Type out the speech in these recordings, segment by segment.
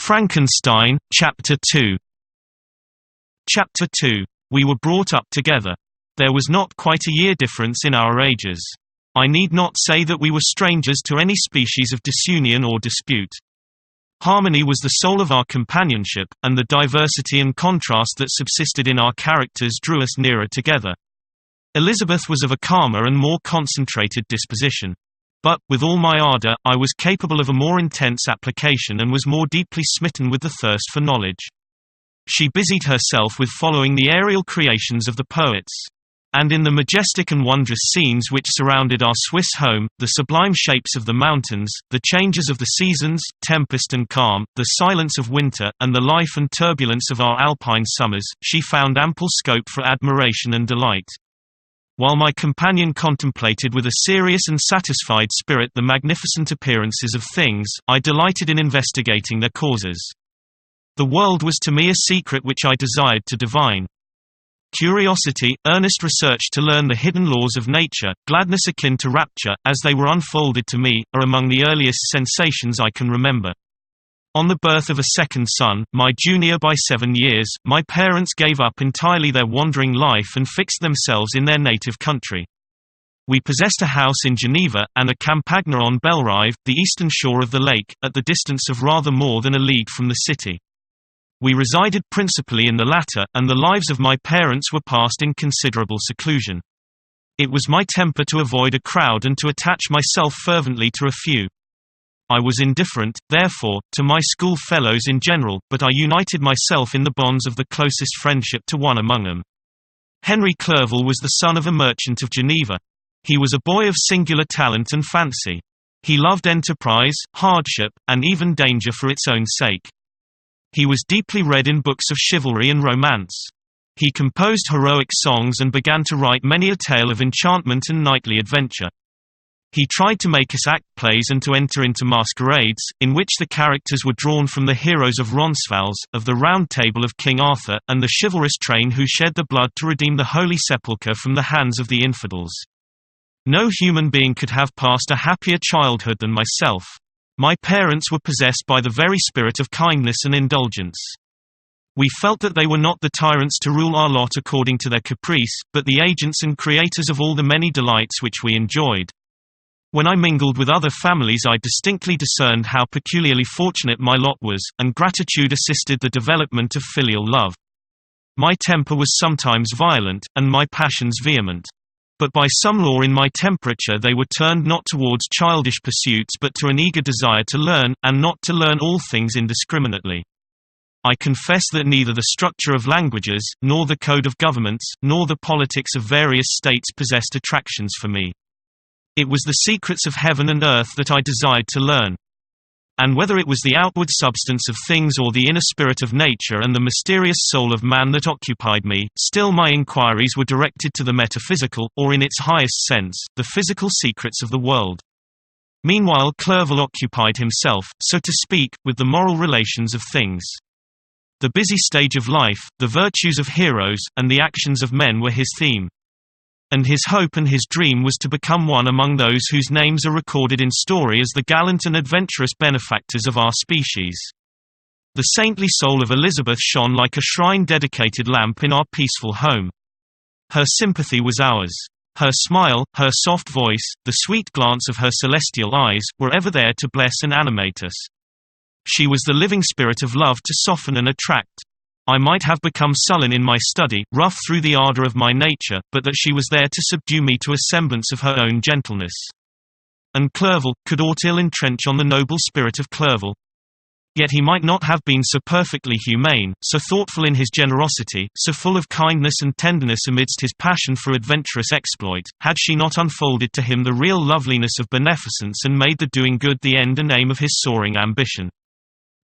Frankenstein, Chapter 2. Chapter 2. We were brought up together. There was not quite a year difference in our ages. I need not say that we were strangers to any species of disunion or dispute. Harmony was the soul of our companionship, and the diversity and contrast that subsisted in our characters drew us nearer together. Elizabeth was of a calmer and more concentrated disposition. But, with all my ardor, I was capable of a more intense application and was more deeply smitten with the thirst for knowledge. She busied herself with following the aerial creations of the poets. And in the majestic and wondrous scenes which surrounded our Swiss home, the sublime shapes of the mountains, the changes of the seasons, tempest and calm, the silence of winter, and the life and turbulence of our alpine summers, she found ample scope for admiration and delight. While my companion contemplated with a serious and satisfied spirit the magnificent appearances of things, I delighted in investigating their causes. The world was to me a secret which I desired to divine. Curiosity, earnest research to learn the hidden laws of nature, gladness akin to rapture, as they were unfolded to me, are among the earliest sensations I can remember. On the birth of a second son, my junior by 7 years, my parents gave up entirely their wandering life and fixed themselves in their native country. We possessed a house in Geneva, and a campagna on Bellerive, the eastern shore of the lake, at the distance of rather more than a league from the city. We resided principally in the latter, and the lives of my parents were passed in considerable seclusion. It was my temper to avoid a crowd and to attach myself fervently to a few. I was indifferent, therefore, to my school fellows in general, but I united myself in the bonds of the closest friendship to one among them. Henry Clerval was the son of a merchant of Geneva. He was a boy of singular talent and fancy. He loved enterprise, hardship, and even danger for its own sake. He was deeply read in books of chivalry and romance. He composed heroic songs and began to write many a tale of enchantment and knightly adventure. He tried to make us act plays and to enter into masquerades, in which the characters were drawn from the heroes of Roncesvalles, of the Round Table of King Arthur, and the chivalrous train who shed the blood to redeem the Holy Sepulchre from the hands of the infidels. No human being could have passed a happier childhood than myself. My parents were possessed by the very spirit of kindness and indulgence. We felt that they were not the tyrants to rule our lot according to their caprice, but the agents and creators of all the many delights which we enjoyed. When I mingled with other families I distinctly discerned how peculiarly fortunate my lot was, and gratitude assisted the development of filial love. My temper was sometimes violent, and my passions vehement. But by some law in my temperature they were turned not towards childish pursuits but to an eager desire to learn, and not to learn all things indiscriminately. I confess that neither the structure of languages, nor the code of governments, nor the politics of various states possessed attractions for me. It was the secrets of heaven and earth that I desired to learn. And whether it was the outward substance of things or the inner spirit of nature and the mysterious soul of man that occupied me, still my inquiries were directed to the metaphysical, or in its highest sense, the physical secrets of the world. Meanwhile Clerval occupied himself, so to speak, with the moral relations of things. The busy stage of life, the virtues of heroes, and the actions of men were his theme. And his hope and his dream was to become one among those whose names are recorded in story as the gallant and adventurous benefactors of our species. The saintly soul of Elizabeth shone like a shrine-dedicated lamp in our peaceful home. Her sympathy was ours. Her smile, her soft voice, the sweet glance of her celestial eyes, were ever there to bless and animate us. She was the living spirit of love to soften and attract. I might have become sullen in my study, rough through the ardor of my nature, but that she was there to subdue me to a semblance of her own gentleness. And Clerval, could aught ill entrench on the noble spirit of Clerval? Yet he might not have been so perfectly humane, so thoughtful in his generosity, so full of kindness and tenderness amidst his passion for adventurous exploit, had she not unfolded to him the real loveliness of beneficence and made the doing good the end and aim of his soaring ambition.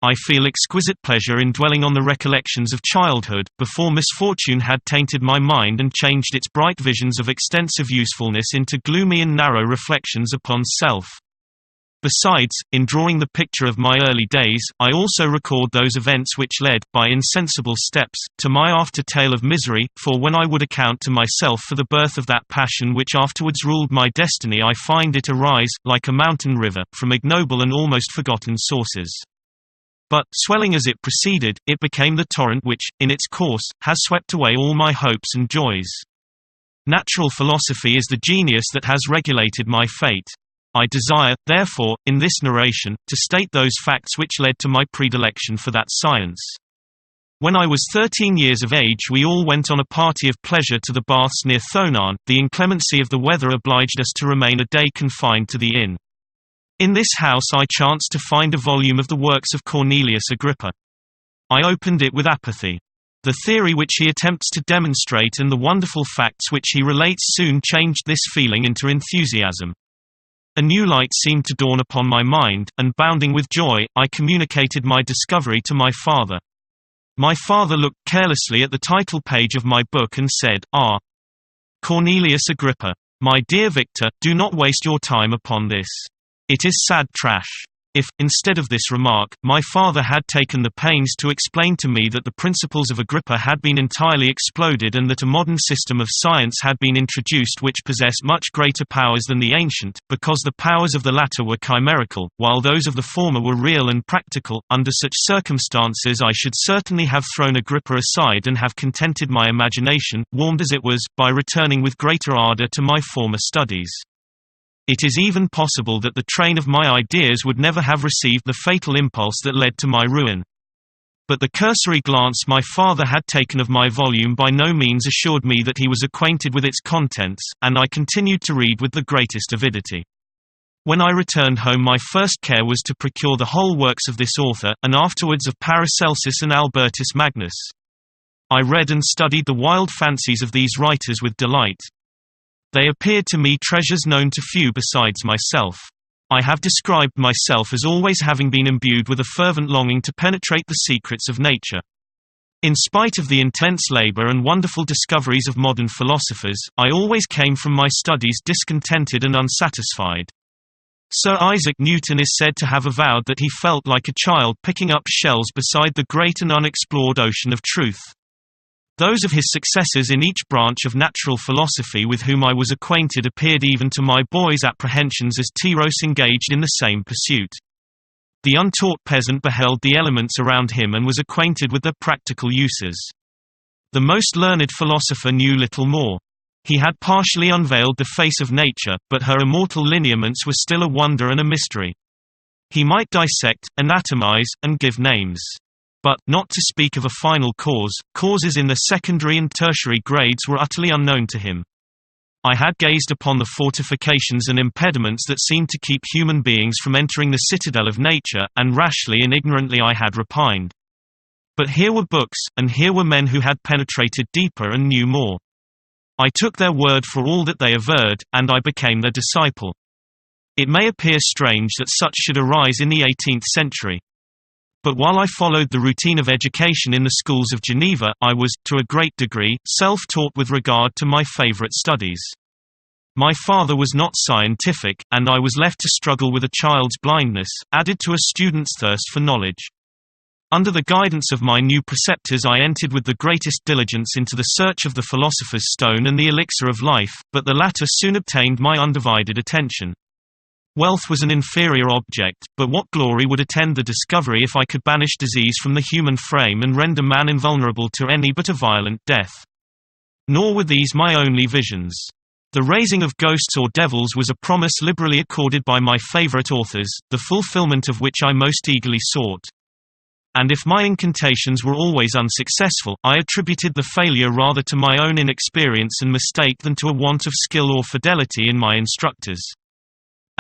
I feel exquisite pleasure in dwelling on the recollections of childhood, before misfortune had tainted my mind and changed its bright visions of extensive usefulness into gloomy and narrow reflections upon self. Besides, in drawing the picture of my early days, I also record those events which led, by insensible steps, to my after tale of misery, for when I would account to myself for the birth of that passion which afterwards ruled my destiny I find it arise, like a mountain river, from ignoble and almost forgotten sources. But, swelling as it proceeded, it became the torrent which, in its course, has swept away all my hopes and joys. Natural philosophy is the genius that has regulated my fate. I desire, therefore, in this narration, to state those facts which led to my predilection for that science. When I was 13 years of age we all went on a party of pleasure to the baths near Thonan. The inclemency of the weather obliged us to remain a day confined to the inn. In this house I chanced to find a volume of the works of Cornelius Agrippa. I opened it with apathy. The theory which he attempts to demonstrate and the wonderful facts which he relates soon changed this feeling into enthusiasm. A new light seemed to dawn upon my mind, and bounding with joy, I communicated my discovery to my father. My father looked carelessly at the title page of my book and said, "Ah, Cornelius Agrippa. My dear Victor, do not waste your time upon this. It is sad trash." If, instead of this remark, my father had taken the pains to explain to me that the principles of Agrippa had been entirely exploded and that a modern system of science had been introduced which possessed much greater powers than the ancient, because the powers of the latter were chimerical, while those of the former were real and practical, under such circumstances I should certainly have thrown Agrippa aside and have contented my imagination, warmed as it was, by returning with greater ardor to my former studies. It is even possible that the train of my ideas would never have received the fatal impulse that led to my ruin. But the cursory glance my father had taken of my volume by no means assured me that he was acquainted with its contents, and I continued to read with the greatest avidity. When I returned home my first care was to procure the whole works of this author, and afterwards of Paracelsus and Albertus Magnus. I read and studied the wild fancies of these writers with delight. They appeared to me treasures known to few besides myself. I have described myself as always having been imbued with a fervent longing to penetrate the secrets of nature. In spite of the intense labor and wonderful discoveries of modern philosophers, I always came from my studies discontented and unsatisfied. Sir Isaac Newton is said to have avowed that he felt like a child picking up shells beside the great and unexplored ocean of truth. Those of his successors in each branch of natural philosophy with whom I was acquainted appeared even to my boy's apprehensions as Tyros engaged in the same pursuit. The untaught peasant beheld the elements around him and was acquainted with their practical uses. The most learned philosopher knew little more. He had partially unveiled the face of nature, but her immortal lineaments were still a wonder and a mystery. He might dissect, anatomize, and give names. But, not to speak of a final cause, causes in the secondary and tertiary grades were utterly unknown to him. I had gazed upon the fortifications and impediments that seemed to keep human beings from entering the citadel of nature, and rashly and ignorantly I had repined. But here were books, and here were men who had penetrated deeper and knew more. I took their word for all that they averred, and I became their disciple. It may appear strange that such should arise in the 18th century. But while I followed the routine of education in the schools of Geneva, I was, to a great degree, self-taught with regard to my favorite studies. My father was not scientific, and I was left to struggle with a child's blindness, added to a student's thirst for knowledge. Under the guidance of my new preceptors I entered with the greatest diligence into the search of the philosopher's stone and the elixir of life, but the latter soon obtained my undivided attention. Wealth was an inferior object, but what glory would attend the discovery if I could banish disease from the human frame and render man invulnerable to any but a violent death? Nor were these my only visions. The raising of ghosts or devils was a promise liberally accorded by my favorite authors, the fulfillment of which I most eagerly sought. And if my incantations were always unsuccessful, I attributed the failure rather to my own inexperience and mistake than to a want of skill or fidelity in my instructors.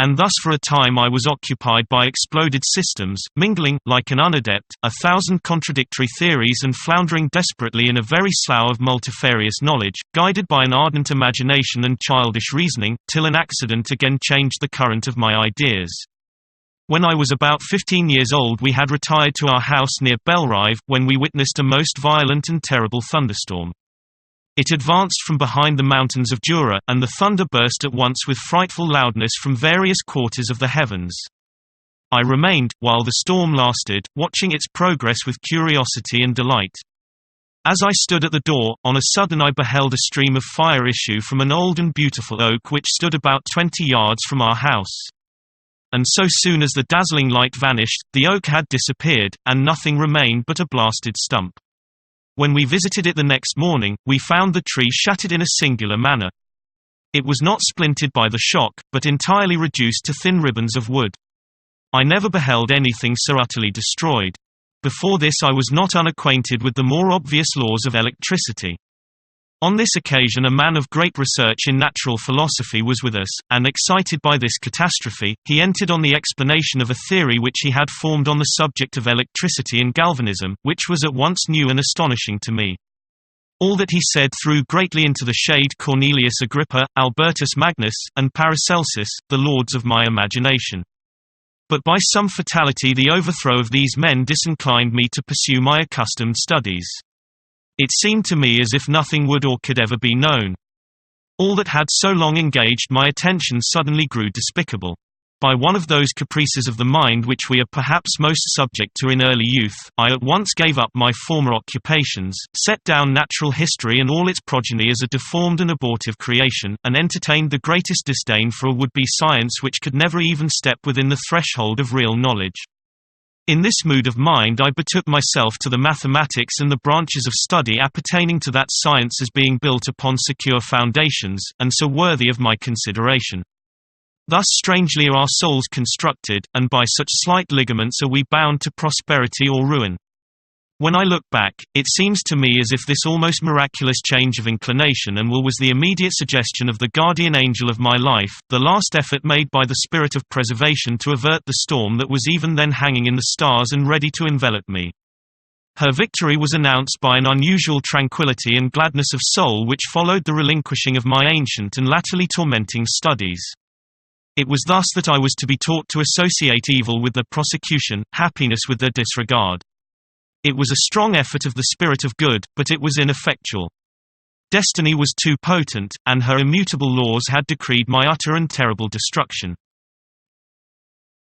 And thus for a time I was occupied by exploded systems, mingling, like an unadept, 1,000 contradictory theories and floundering desperately in a very slough of multifarious knowledge, guided by an ardent imagination and childish reasoning, till an accident again changed the current of my ideas. When I was about 15 years old we had retired to our house near Belrive, when we witnessed a most violent and terrible thunderstorm. It advanced from behind the mountains of Jura, and the thunder burst at once with frightful loudness from various quarters of the heavens. I remained, while the storm lasted, watching its progress with curiosity and delight. As I stood at the door, on a sudden I beheld a stream of fire issue from an old and beautiful oak which stood about 20 yards from our house. and so soon as the dazzling light vanished, the oak had disappeared, and nothing remained but a blasted stump. When we visited it the next morning, we found the tree shattered in a singular manner. It was not splintered by the shock, but entirely reduced to thin ribbons of wood. I never beheld anything so utterly destroyed. Before this I was not unacquainted with the more obvious laws of electricity. On this occasion a man of great research in natural philosophy was with us, and excited by this catastrophe, he entered on the explanation of a theory which he had formed on the subject of electricity and galvanism, which was at once new and astonishing to me. All that he said threw greatly into the shade Cornelius Agrippa, Albertus Magnus, and Paracelsus, the lords of my imagination. But by some fatality the overthrow of these men disinclined me to pursue my accustomed studies. It seemed to me as if nothing would or could ever be known. All that had so long engaged my attention suddenly grew despicable. By one of those caprices of the mind which we are perhaps most subject to in early youth, I at once gave up my former occupations, set down natural history and all its progeny as a deformed and abortive creation, and entertained the greatest disdain for a would-be science which could never even step within the threshold of real knowledge. In this mood of mind I betook myself to the mathematics and the branches of study appertaining to that science as being built upon secure foundations, and so worthy of my consideration. Thus strangely are our souls constructed, and by such slight ligaments are we bound to prosperity or ruin. When I look back, it seems to me as if this almost miraculous change of inclination and will was the immediate suggestion of the guardian angel of my life, the last effort made by the spirit of preservation to avert the storm that was even then hanging in the stars and ready to envelop me. Her victory was announced by an unusual tranquillity and gladness of soul which followed the relinquishing of my ancient and latterly tormenting studies. It was thus that I was to be taught to associate evil with their prosecution, happiness with their disregard. It was a strong effort of the spirit of good, but it was ineffectual. Destiny was too potent, and her immutable laws had decreed my utter and terrible destruction.